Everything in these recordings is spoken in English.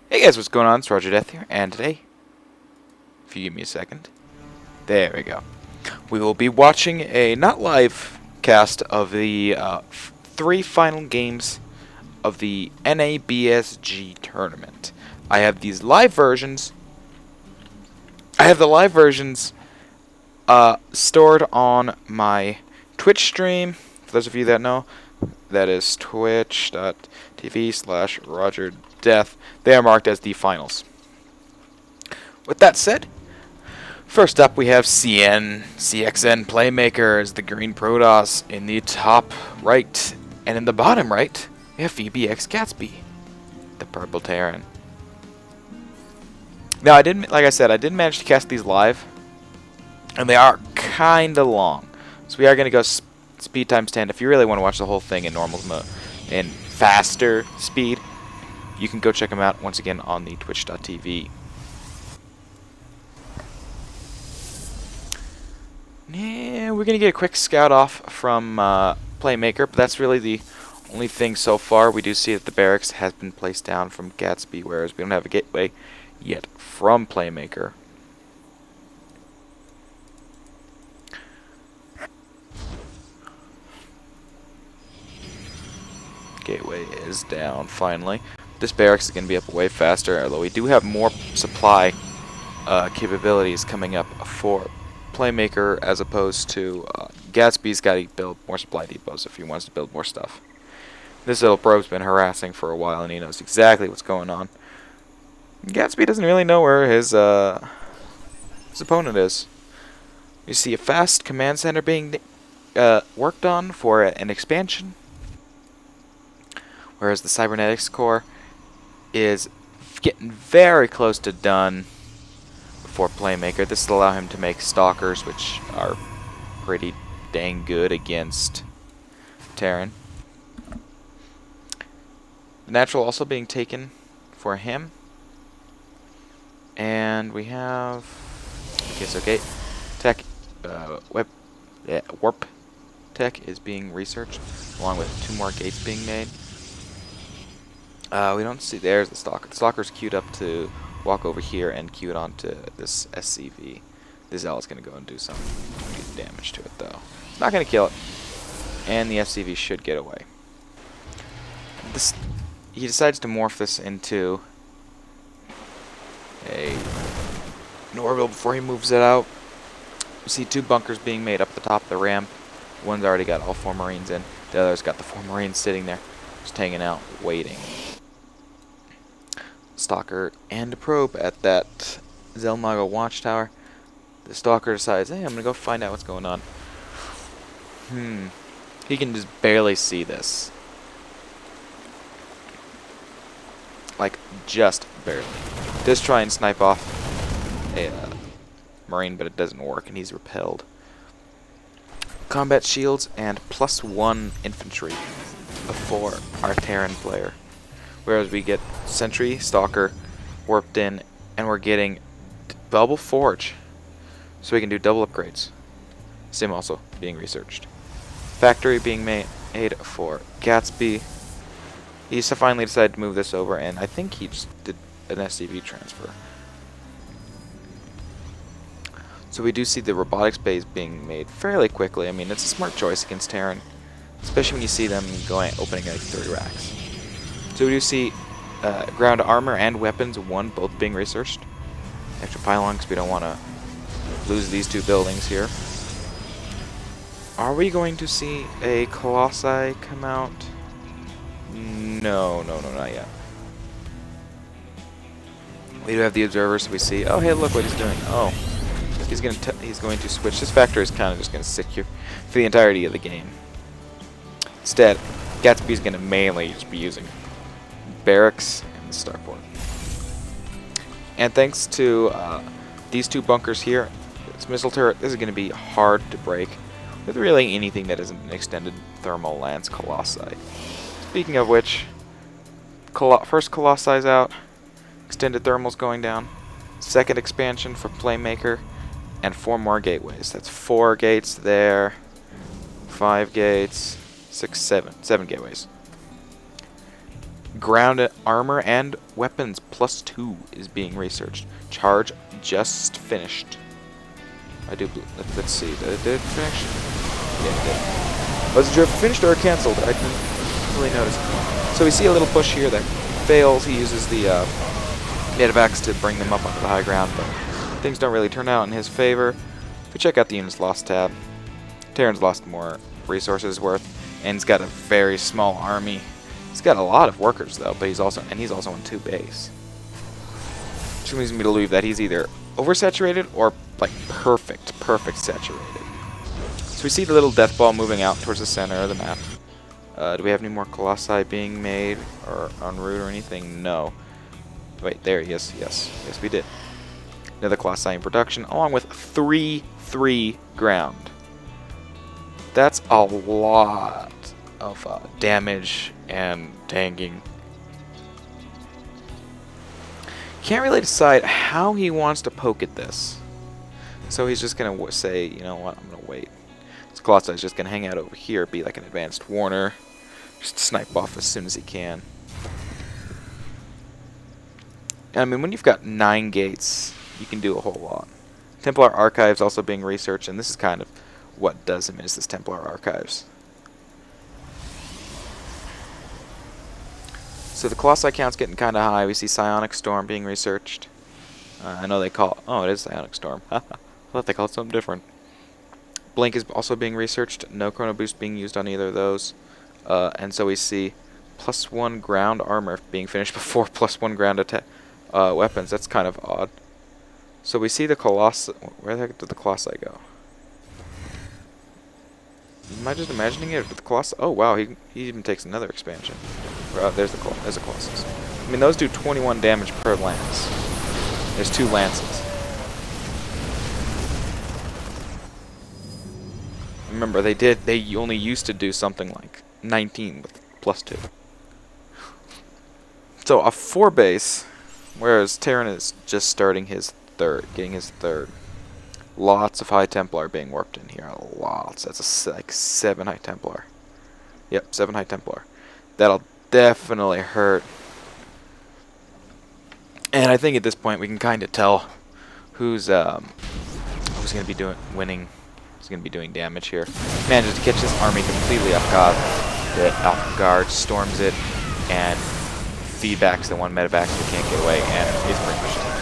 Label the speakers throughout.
Speaker 1: Hey guys, what's going on? It's Roger Death here, and today, if you give me a second, there we go. We will be watching a not live cast of the three final games of the BSG tournament. I have these live versions. I have the live versions stored on my Twitch stream. For those of you that know, that is twitch.tv/RogerDeath. They are marked as the finals. With that said, first up we have CXN Playmaker as the green Protoss in the top right. And in the bottom right, we have VBX Gatsby, the purple Terran. Now, I didn't manage to cast these live, and they are kinda long. So we are gonna go speed times 10. If you really want to watch the whole thing in normal mode, in faster speed, you can go check them out once again on the twitch.tv. Yeah, we're gonna get a quick scout off from Playmaker, but that's really the only thing so far. We do see that the barracks has been placed down from Gatsby, whereas we don't have a gateway yet from Playmaker. Gateway is down finally. This barracks is going to be up way faster, although we do have more supply capabilities coming up for Playmaker as opposed to Gatsby's got to build more supply depots if he wants to build more stuff. This little probe's been harassing for a while and he knows exactly what's going on. Gatsby doesn't really know where his opponent is. You see a fast command center being worked on for an expansion, whereas the cybernetics core is getting very close to done for Playmaker. This will allow him to make stalkers, which are pretty dang good against Terran. The natural also being taken for him. And we have... Okay, so gate tech, warp tech is being researched, along with 2 more gates being made. We don't see... There's the stalker. The stalker's queued up to walk over here and queued onto this SCV. The Zealot's going to go and do some damage to it, though. It's not going to kill it. And the SCV should get away. He decides to morph this into an orbital before he moves it out. We see 2 bunkers being made up the top of the ramp. One's already got all 4 Marines in. The other's got the 4 Marines sitting there, just hanging out, waiting. Stalker and a probe at that Zelmago watchtower. The stalker decides, hey, I'm gonna go find out what's going on. He can just barely see this. Like, just barely. Does try and snipe off a Marine, but it doesn't work, and he's repelled. Combat shields and +1 infantry for our Terran player. Whereas we get Sentry, Stalker, warped in, and we're getting double Forge. So we can do double upgrades. Sim also being researched. Factory being made for Gatsby. He finally decided to move this over, and I think he just did an SCV transfer. So we do see the robotics base being made fairly quickly. I mean, it's a smart choice against Terran, especially when you see them opening like 3 racks. So we do see ground armor and weapons, both being researched. Extra pylon, because we don't want to lose these 2 buildings here. Are we going to see a Colossi come out? No, not yet. We do have the observer, so we see. Oh, hey, look what he's doing. Oh, he's going to switch. This factory is kind of just going to sit here for the entirety of the game. Instead, Gatsby's going to mainly just be using barracks and the starport. And thanks to these 2 bunkers here, this missile turret, this is going to be hard to break with really anything that isn't an extended thermal lance colossi. Speaking of which, first Colossi's out, extended thermal's going down, second expansion for Playmaker, and 4 more gateways. That's 4 gates there, 5 gates, 6, 7 gateways. ground armor and weapons +2 is being researched. Charge just finished. Let's see. Did it finish? Yeah, it did. Was the drift finished or cancelled? I didn't really notice. So we see a little push here that fails. He uses the medevacs to bring them up onto the high ground, but things don't really turn out in his favor. If we check out the units lost tab, Terran's lost more resources worth, and he's got a very small army. He's got a lot of workers though, but he's also on 2 base, which leads me to believe that he's either oversaturated or like perfect saturated. So we see the little death ball moving out towards the center of the map. Do we have any more colossi being made or en route or anything? No. Wait, there he is. Yes, we did. Another colossi in production, along with 3 ground. That's a lot of damage and tanking. Can't really decide how he wants to poke at this. So he's just going to say, you know what, I'm going to wait. This colossi is just going to hang out over here, be like an advanced warner. Just snipe off as soon as he can. I mean, when you've got 9 gates, you can do a whole lot. Templar Archives also being researched, and this is kind of what does him, is this Templar Archives. So the Colossi count's getting kind of high. We see Psionic Storm being researched. I know they call... Oh, it is Psionic Storm. I thought they called it something different. Blink is also being researched. No Chrono Boost being used on either of those. And so we see +1 ground armor being finished before +1 ground attack weapons. That's kind of odd. So we see the Colossi... Where the heck did the Colossi go? Am I just imagining it? But the Colossi... Oh, wow, he even takes another expansion. There's a Colossus. I mean, those do 21 damage per lance. There's 2 lances. Remember, they only used to do something like 19 with +2. So a 4 base, whereas Terran is just starting his getting his third. Lots of High Templar being worked in here. Lots. That's like 7 High Templar. Yep, 7 High Templar. That'll definitely hurt. And I think at this point we can kind of tell who's going to be winning. Who's going to be doing damage here. Manages to catch this army completely off guard, storms it, and feedbacks the 1 medevac who can't get away, and is pretty much done.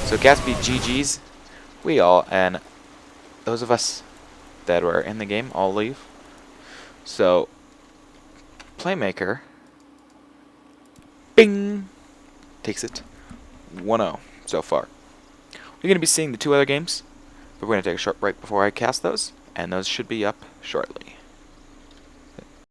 Speaker 1: So Gatsby GG's, and those of us that were in the game all leave. So Playmaker, bing, takes it 1-0 so far. We're going to be seeing the 2 other games, but we're going to take a short break before I cast those, and those should be up shortly.